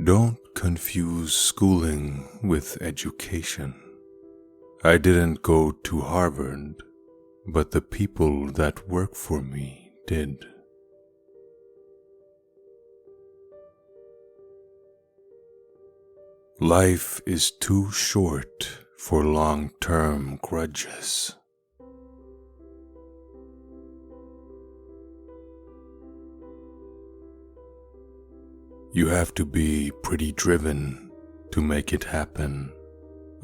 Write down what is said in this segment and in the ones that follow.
Don't confuse schooling with education. I didn't go to Harvard, but the people that work for me did. Life is too short for long-term grudges. You have to be pretty driven to make it happen.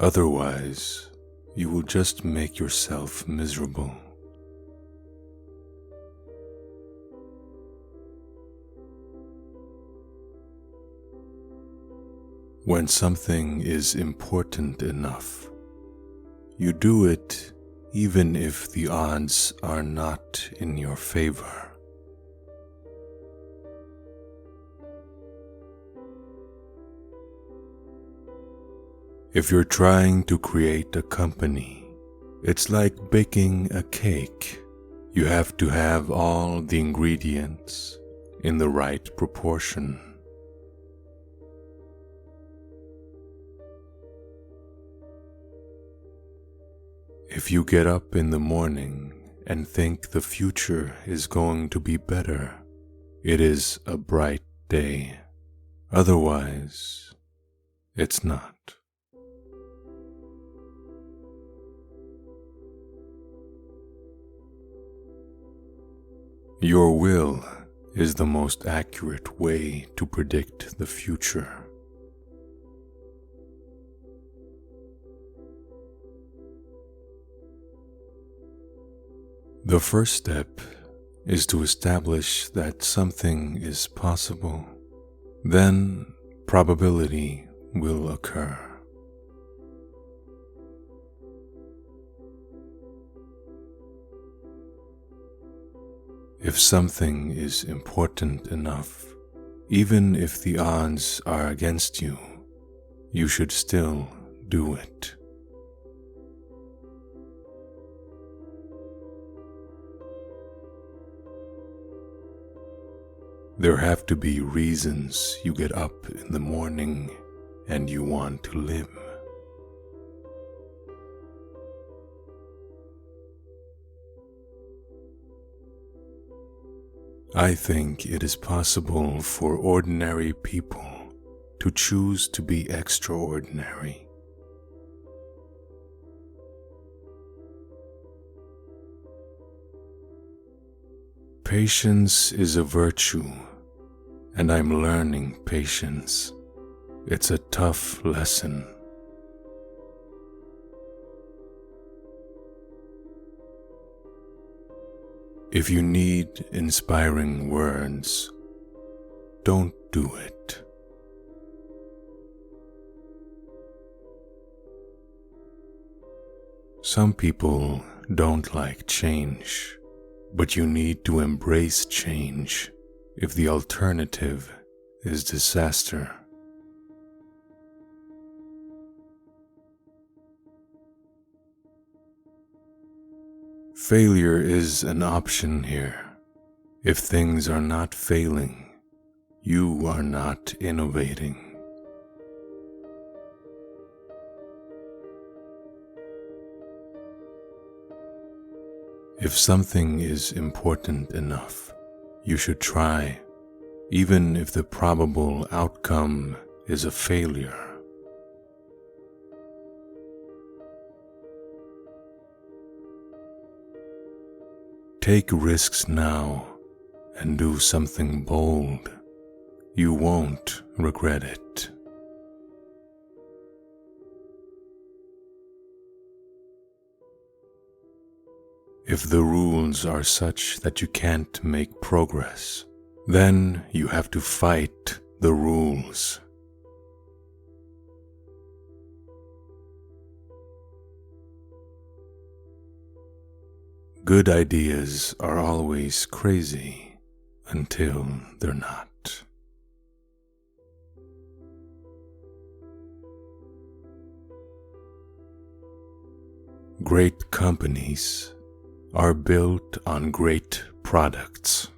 Otherwise, you will just make yourself miserable. When something is important enough, you do it even if the odds are not in your favor. If you're trying to create a company, it's like baking a cake. You have to have all the ingredients in the right proportion. If you get up in the morning and think the future is going to be better, it is a bright day. Otherwise, it's not. Your will is the most accurate way to predict the future. The first step is to establish that something is possible. Then probability will occur. If something is important enough, even if the odds are against you, you should still do it. There have to be reasons you get up in the morning and you want to live. I think it is possible for ordinary people to choose to be extraordinary. Patience is a virtue, and I'm learning patience. It's a tough lesson. If you need inspiring words, don't do it. Some people don't like change, but you need to embrace change if the alternative is disaster. Failure is an option here. If things are not failing, you are not innovating. If something is important enough, you should try, even if the probable outcome is a failure. Take risks now and do something bold. You won't regret it. If the rules are such that you can't make progress, then you have to fight the rules. Good ideas are always crazy until they're not. Great companies are built on great products.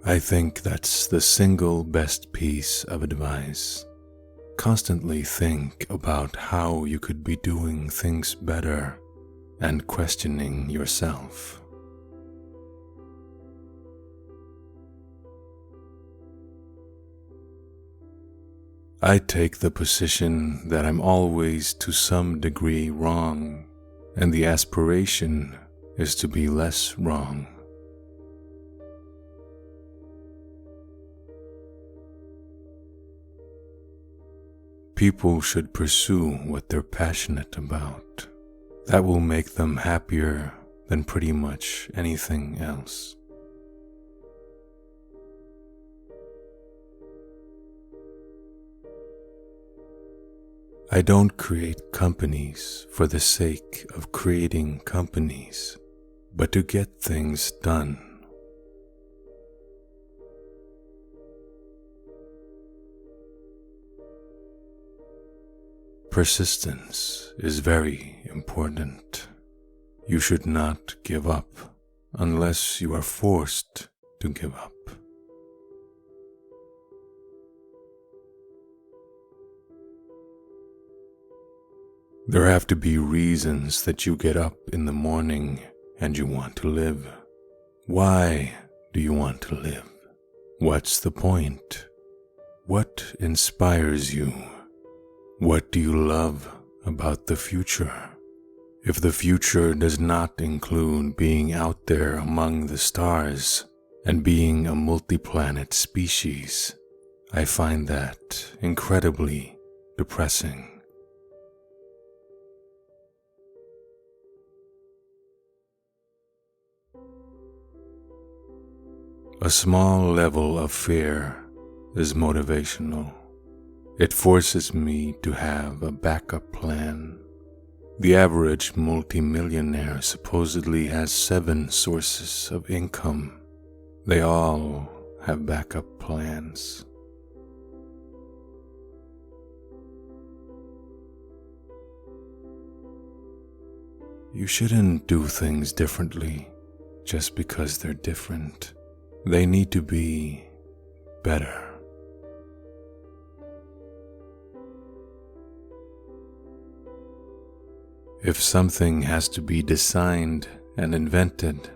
I think that's the single best piece of advice. Constantly think about how you could be doing things better and questioning yourself. I take the position that I'm always to some degree wrong, and the aspiration is to be less wrong. People should pursue what they're passionate about. That will make them happier than pretty much anything else. I don't create companies for the sake of creating companies, but to get things done. Persistence is very important. You should not give up unless you are forced to give up. There have to be reasons that you get up in the morning and you want to live. Why do you want to live? What's the point? What inspires you? What do you love about the future? If the future does not include being out there among the stars and being a multi-planet species, I find that incredibly depressing. A small level of fear is motivational. It forces me to have a backup plan. The average multimillionaire supposedly has 7 sources of income. They all have backup plans. You shouldn't do things differently just because they're different. They need to be better. If something has to be designed and invented,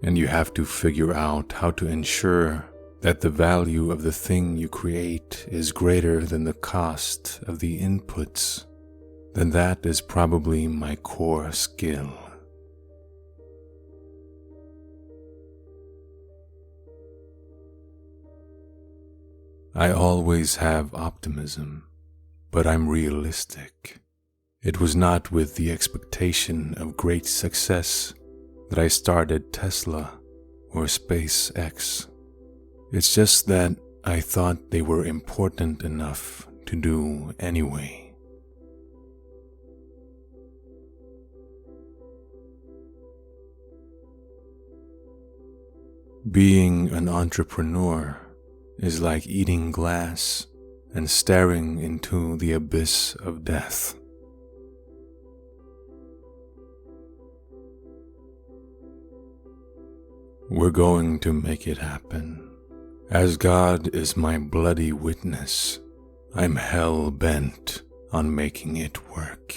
and you have to figure out how to ensure that the value of the thing you create is greater than the cost of the inputs, then that is probably my core skill. I always have optimism, but I'm realistic. It was not with the expectation of great success that I started Tesla or SpaceX. It's just that I thought they were important enough to do anyway. Being an entrepreneur is like eating glass and staring into the abyss of death. We're going to make it happen. As God is my bloody witness, I'm hell-bent on making it work.